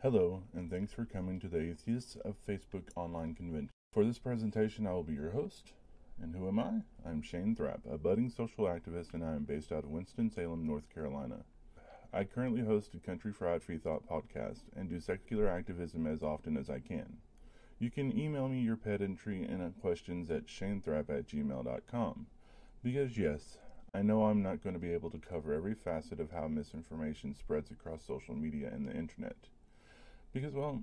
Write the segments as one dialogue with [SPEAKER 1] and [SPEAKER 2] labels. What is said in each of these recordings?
[SPEAKER 1] Hello, and thanks for coming to the Atheists of Facebook online convention. For this presentation, I will be your host. And who am I? I'm Shane Thrapp, a budding social activist, and I am based out of Winston-Salem, North Carolina. I currently host a Country Fried Free Thought podcast and do secular activism as often as I can. You can email me your pedantry and questions at shanethrapp@gmail.com. Because yes, I know I'm not going to be able to cover every facet of how misinformation spreads across social media and the internet. Because, well,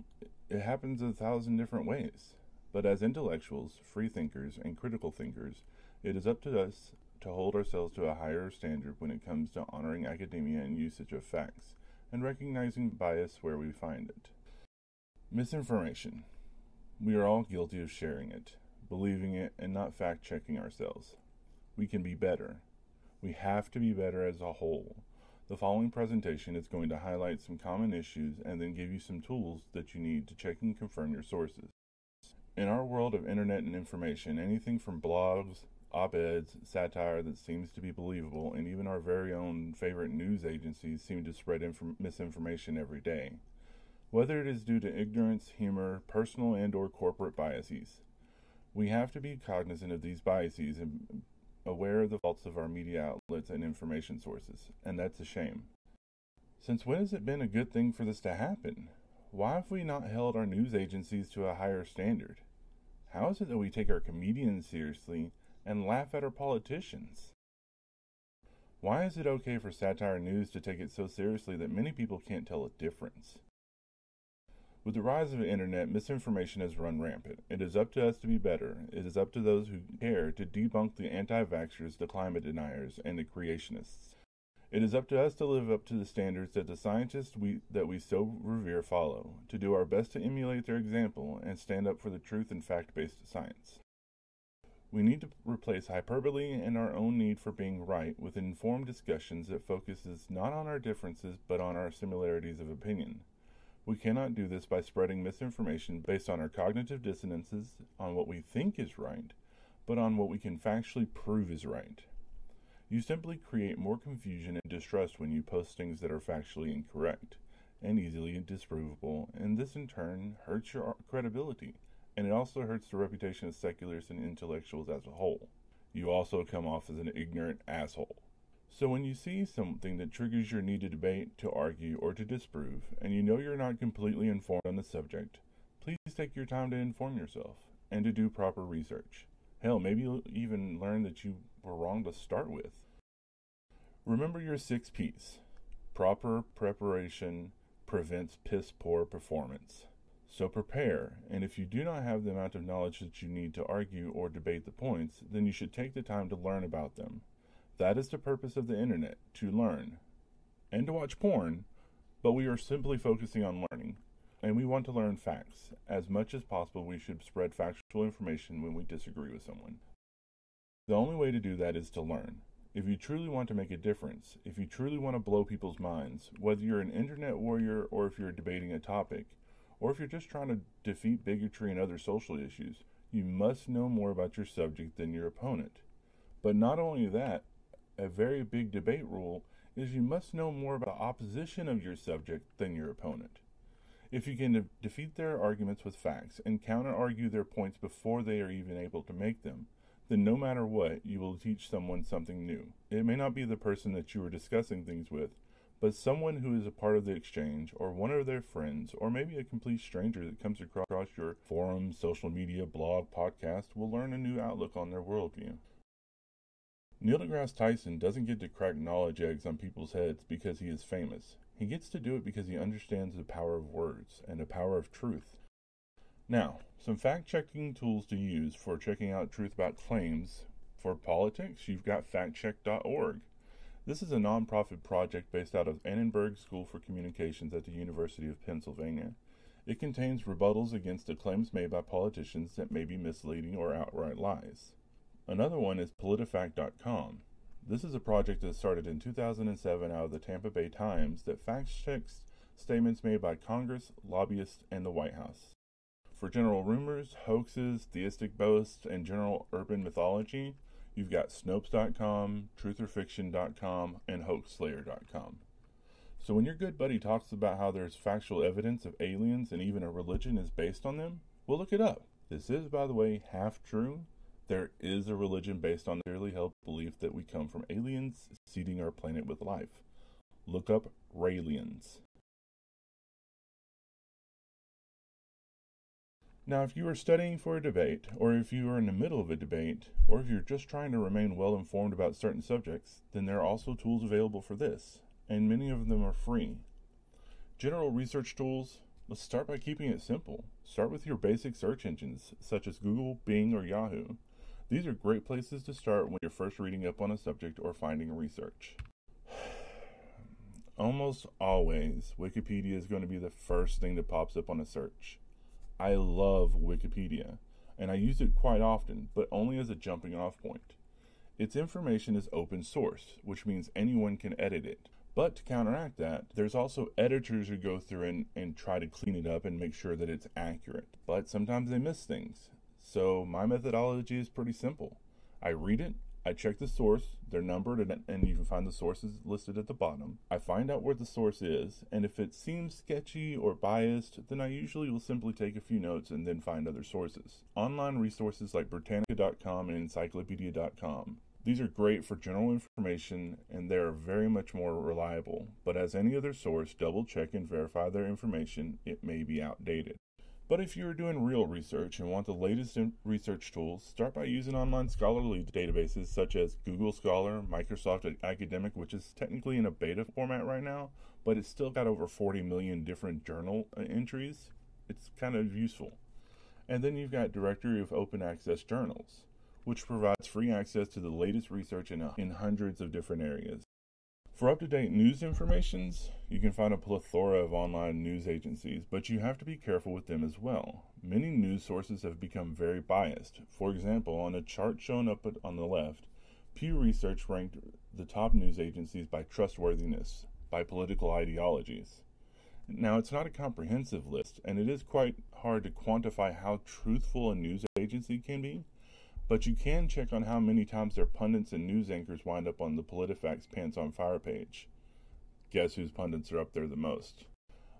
[SPEAKER 1] it happens 1,000 different ways. But as intellectuals, free thinkers, and critical thinkers, it is up to us to hold ourselves to a higher standard when it comes to honoring academia and usage of facts, and recognizing bias where we find it. Misinformation. We are all guilty of sharing it, believing it, and not fact-checking ourselves. We can be better. We have to be better as a whole. The following presentation is going to highlight some common issues and then give you some tools that you need to check and confirm your sources. In our world of internet and information, anything from blogs, op-eds, satire that seems to be believable, and even our very own favorite news agencies seem to spread misinformation every day. Whether it is due to ignorance, humor, personal and/or corporate biases. We have to be cognizant of these biases and aware of the faults of our media outlets and information sources, and that's a shame. Since when has it been a good thing for this to happen? Why have we not held our news agencies to a higher standard? How is it that we take our comedians seriously and laugh at our politicians? Why is it okay for satire news to take it so seriously that many people can't tell a difference? With the rise of the internet, misinformation has run rampant. It is up to us to be better. It is up to those who care to debunk the anti-vaxxers, the climate deniers, and the creationists. It is up to us to live up to the standards that the scientists that we so revere follow, to do our best to emulate their example and stand up for the truth and fact-based science. We need to replace hyperbole and our own need for being right with informed discussions that focuses not on our differences but on our similarities of opinion. We cannot do this by spreading misinformation based on our cognitive dissonances, on what we think is right, but on what we can factually prove is right. You simply create more confusion and distrust when you post things that are factually incorrect and easily disprovable, and this in turn hurts your credibility, and it also hurts the reputation of secularists and intellectuals as a whole. You also come off as an ignorant asshole. So when you see something that triggers your need to debate, to argue, or to disprove, and you know you're not completely informed on the subject, please take your time to inform yourself and to do proper research. Hell, maybe you'll even learn that you were wrong to start with. Remember your 6 P's. Proper preparation prevents piss-poor performance. So prepare, and if you do not have the amount of knowledge that you need to argue or debate the points, then you should take the time to learn about them. That is the purpose of the internet, to learn. And to watch porn, but we are simply focusing on learning. And we want to learn facts. As much as possible, we should spread factual information when we disagree with someone. The only way to do that is to learn. If you truly want to make a difference, if you truly want to blow people's minds, whether you're an internet warrior or if you're debating a topic, or if you're just trying to defeat bigotry and other social issues, you must know more about your subject than your opponent. But not only that, a very big debate rule is you must know more about the opposition of your subject than your opponent. If you can defeat their arguments with facts and counter-argue their points before they are even able to make them, then no matter what, you will teach someone something new. It may not be the person that you are discussing things with, but someone who is a part of the exchange, or one of their friends, or maybe a complete stranger that comes across your forum, social media, blog, podcast, will learn a new outlook on their worldview. Neil deGrasse Tyson doesn't get to crack knowledge eggs on people's heads because he is famous. He gets to do it because he understands the power of words and the power of truth. Now, some fact-checking tools to use for checking out truth about claims. For politics, you've got factcheck.org. This is a nonprofit project based out of Annenberg School for Communications at the University of Pennsylvania. It contains rebuttals against the claims made by politicians that may be misleading or outright lies. Another one is PolitiFact.com. This is a project that started in 2007 out of the Tampa Bay Times that fact-checks statements made by Congress, lobbyists, and the White House. For general rumors, hoaxes, theistic boasts, and general urban mythology, you've got Snopes.com, TruthOrFiction.com, and HoaxSlayer.com. So when your good buddy talks about how there's factual evidence of aliens and even a religion is based on them, we'll look it up. This is, by the way, half true. There is a religion based on the clearly held belief that we come from aliens seeding our planet with life. Look up Raelians. Now, if you are studying for a debate, or if you are in the middle of a debate, or if you're just trying to remain well informed about certain subjects, then there are also tools available for this, and many of them are free. General research tools, let's start by keeping it simple. Start with your basic search engines, such as Google, Bing, or Yahoo. These are great places to start when you're first reading up on a subject or finding research. Almost always, Wikipedia is going to be the first thing that pops up on a search. I love Wikipedia, and I use it quite often, but only as a jumping off point. Its information is open source, which means anyone can edit it. But to counteract that, there's also editors who go through and try to clean it up and make sure that it's accurate. But sometimes they miss things. So my methodology is pretty simple. I read it, I check the source, they're numbered, and you can find the sources listed at the bottom. I find out where the source is, and if it seems sketchy or biased, then I usually will simply take a few notes and then find other sources. Online resources like Britannica.com and Encyclopedia.com. These are great for general information, and they are very much more reliable, but as any other source, double check and verify their information. It may be outdated. But if you're doing real research and want the latest research tools, start by using online scholarly databases such as Google Scholar, Microsoft Academic, which is technically in a beta format right now, but it's still got over 40 million different journal entries. It's kind of useful. And then you've got Directory of Open Access Journals, which provides free access to the latest research in hundreds of different areas. For up-to-date news informations, you can find a plethora of online news agencies, but you have to be careful with them as well. Many news sources have become very biased. For example, on a chart shown up on the left, Pew Research ranked the top news agencies by trustworthiness, by political ideologies. Now, it's not a comprehensive list, and it is quite hard to quantify how truthful a news agency can be, but you can check on how many times their pundits and news anchors wind up on the PolitiFacts Pants on Fire page. Guess whose pundits are up there the most?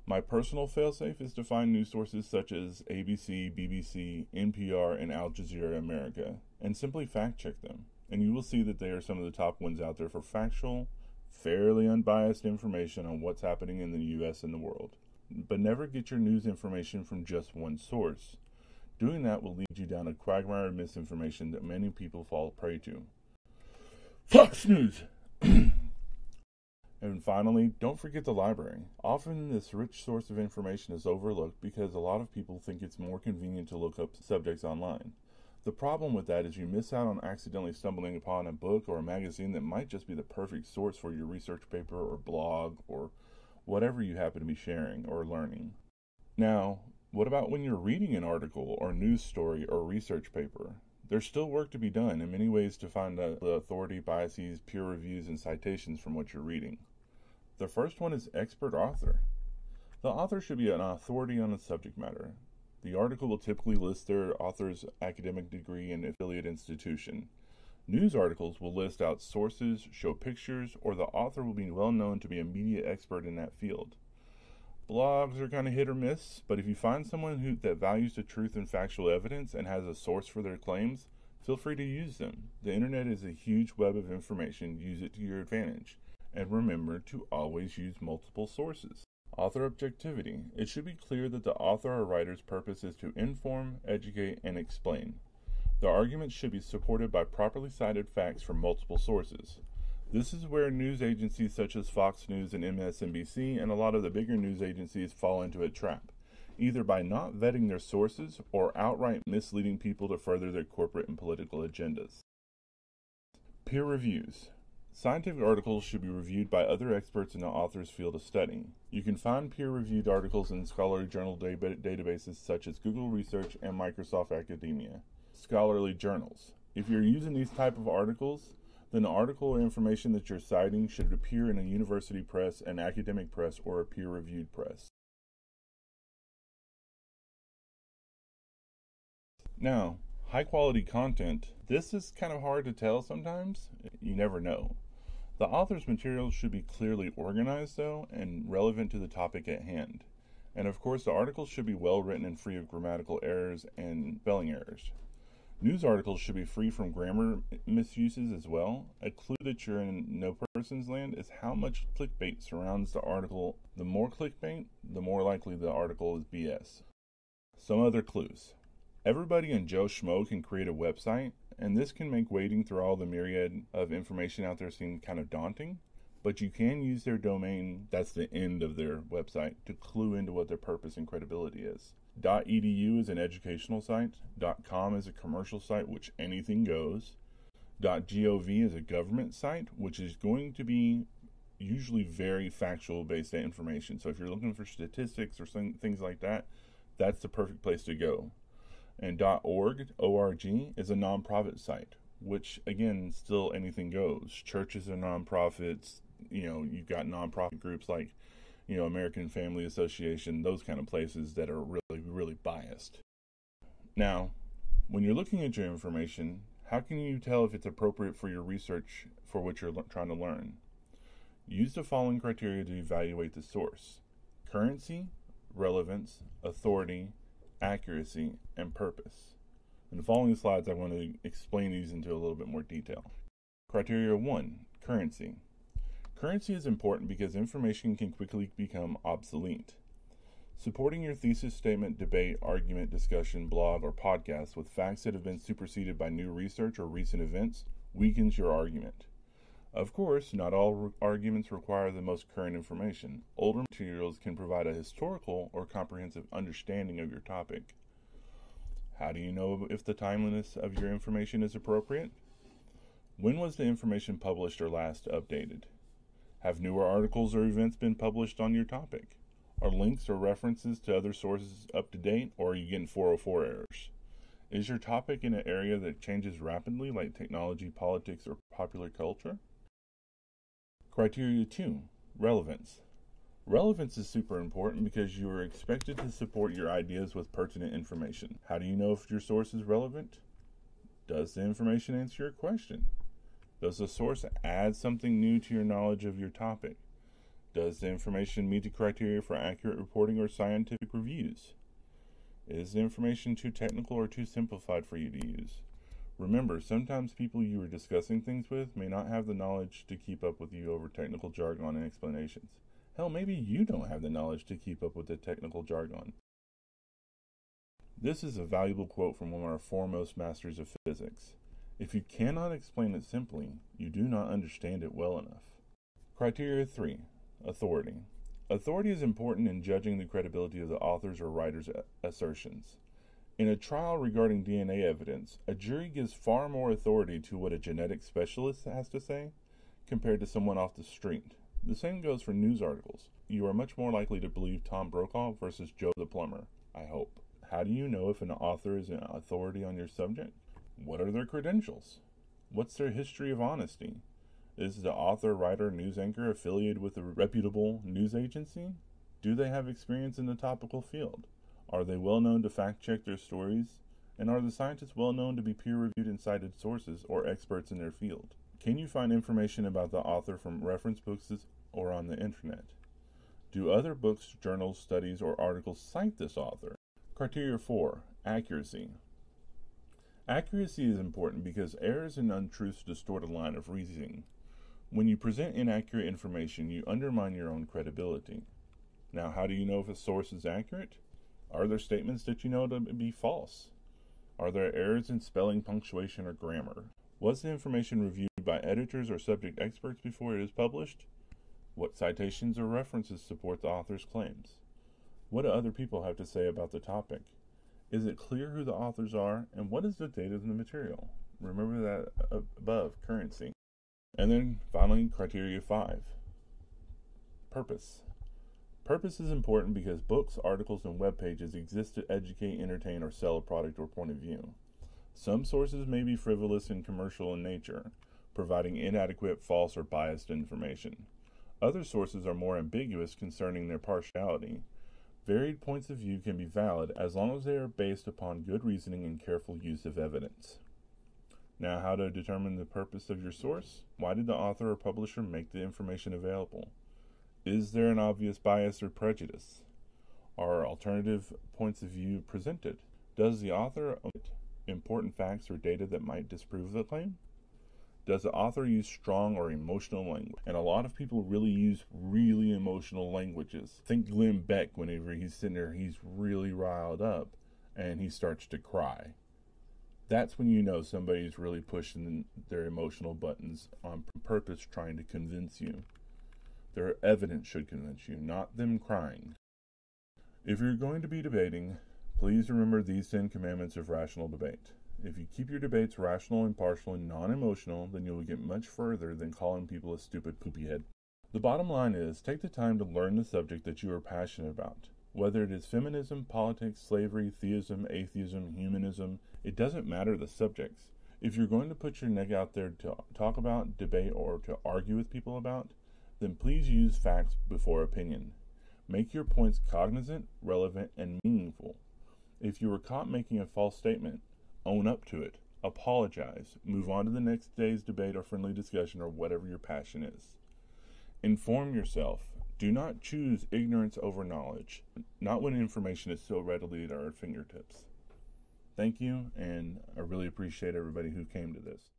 [SPEAKER 1] My personal failsafe is to find news sources such as ABC, BBC, NPR, and Al Jazeera America, and simply fact check them, and you will see that they are some of the top ones out there for factual, fairly unbiased information on what's happening in the US and the world. But never get your news information from just one source. Doing that will lead you down a quagmire of misinformation that many people fall prey to. Fox News! And finally, don't forget the library. Often this rich source of information is overlooked because a lot of people think it's more convenient to look up subjects online. The problem with that is you miss out on accidentally stumbling upon a book or a magazine that might just be the perfect source for your research paper or blog or whatever you happen to be sharing or learning. Now, what about when you're reading an article or news story or research paper? There's still work to be done in many ways to find the authority, biases, peer reviews, and citations from what you're reading. The first one is expert author. The author should be an authority on the subject matter. The article will typically list their author's academic degree and affiliate institution. News articles will list out sources, show pictures, or the author will be well known to be a media expert in that field. Blogs are kind of hit or miss, but if you find someone that values the truth and factual evidence and has a source for their claims, feel free to use them. The internet is a huge web of information. Use it to your advantage. And remember to always use multiple sources. Author objectivity. It should be clear that the author or writer's purpose is to inform, educate, and explain. The argument should be supported by properly cited facts from multiple sources. This is where news agencies such as Fox News and MSNBC and a lot of the bigger news agencies fall into a trap, either by not vetting their sources or outright misleading people to further their corporate and political agendas. Peer reviews. Scientific articles should be reviewed by other experts in the author's field of study. You can find peer-reviewed articles in scholarly journal databases such as Google Research and Microsoft Academia. Scholarly journals. If you're using these type of articles, then the article or information that you're citing should appear in a university press, an academic press, or a peer-reviewed press. Now, high-quality content. This is kind of hard to tell sometimes. You never know. The author's materials should be clearly organized, though, and relevant to the topic at hand. And of course, the articles should be well written and free of grammatical errors and spelling errors. News articles should be free from grammar misuses as well. A clue that you're in no person's land is how much clickbait surrounds the article. The more clickbait, the more likely the article is BS. Some other clues. Everybody and Joe Schmo can create a website, and this can make wading through all the myriad of information out there seem kind of daunting, but you can use their domain, that's the end of their website, to clue into what their purpose and credibility is. .edu is an educational site. .com is a commercial site, which anything goes. .gov is a government site, which is going to be usually very factual based information. So if you're looking for statistics or things like that, that's the perfect place to go. And .org, O-R-G, is a nonprofit site, which, again, still anything goes. Churches are nonprofits. You've got nonprofit groups like, American Family Association, those kind of places that are really, really biased. Now, when you're looking at your information, how can you tell if it's appropriate for your research for what you're trying to learn? Use the following criteria to evaluate the source: currency, relevance, authority, accuracy, and purpose. In the following slides, I want to explain these into a little bit more detail. Criteria 1, currency. Currency is important because information can quickly become obsolete. Supporting your thesis statement, debate, argument, discussion, blog, or podcast with facts that have been superseded by new research or recent events weakens your argument. Of course, not all arguments require the most current information. Older materials can provide a historical or comprehensive understanding of your topic. How do you know if the timeliness of your information is appropriate? When was the information published or last updated? Have newer articles or events been published on your topic? Are links or references to other sources up to date, or are you getting 404 errors? Is your topic in an area that changes rapidly, like technology, politics, or popular culture? Criteria 2, relevance. Relevance is super important because you are expected to support your ideas with pertinent information. How do you know if your source is relevant? Does the information answer your question? Does the source add something new to your knowledge of your topic? Does the information meet the criteria for accurate reporting or scientific reviews? Is the information too technical or too simplified for you to use? Remember, sometimes people you are discussing things with may not have the knowledge to keep up with you over technical jargon and explanations. Hell, maybe you don't have the knowledge to keep up with the technical jargon. This is a valuable quote from one of our foremost masters of physics. If you cannot explain it simply, you do not understand it well enough. Criteria 3, authority. Authority is important in judging the credibility of the author's or writer's assertions. In a trial regarding DNA evidence, a jury gives far more authority to what a genetic specialist has to say compared to someone off the street. The same goes for news articles. You are much more likely to believe Tom Brokaw versus Joe the plumber, I hope. How do you know if an author is an authority on your subject? What are their credentials? What's their history of honesty? Is the author, writer, news anchor affiliated with a reputable news agency? Do they have experience in the topical field? Are they well known to fact check their stories? And are the scientists well known to be peer-reviewed and cited sources or experts in their field? Can you find information about the author from reference books or on the internet? Do other books, journals, studies, or articles cite this author? Criteria 4, accuracy. Accuracy is important because errors and untruths distort a line of reasoning. When you present inaccurate information, you undermine your own credibility. Now, how do you know if a source is accurate? Are there statements that you know to be false? Are there errors in spelling, punctuation, or grammar? Was the information reviewed by editors or subject experts before it is published? What citations or references support the author's claims? What do other people have to say about the topic? Is it clear who the authors are, and what is the date of the material? Remember that above, currency. And then finally, criteria 5, purpose. Purpose is important because books, articles, and web pages exist to educate, entertain, or sell a product or point of view. Some sources may be frivolous and commercial in nature, providing inadequate, false, or biased information. Other sources are more ambiguous concerning their partiality. Varied points of view can be valid as long as they are based upon good reasoning and careful use of evidence. Now, how to determine the purpose of your source? Why did the author or publisher make the information available? Is there an obvious bias or prejudice? Are alternative points of view presented? Does the author omit important facts or data that might disprove the claim? Does the author use strong or emotional language? And a lot of people really use really emotional languages. Think Glenn Beck, whenever he's sitting there, he's really riled up and he starts to cry. That's when you know somebody's really pushing their emotional buttons on purpose, trying to convince you. Their evidence should convince you, not them crying. If you're going to be debating, please remember these 10 commandments of rational debate. If you keep your debates rational, impartial, and non-emotional, then you will get much further than calling people a stupid poopy head. The bottom line is, take the time to learn the subject that you are passionate about. Whether it is feminism, politics, slavery, theism, atheism, humanism, it doesn't matter the subjects. If you're going to put your neck out there to talk about, debate, or to argue with people about, then please use facts before opinion. Make your points cognizant, relevant, and meaningful. If you were caught making a false statement, own up to it, apologize, move on to the next day's debate or friendly discussion or whatever your passion is. Inform yourself. Do not choose ignorance over knowledge, not when information is so readily at our fingertips. Thank you, and I really appreciate everybody who came to this.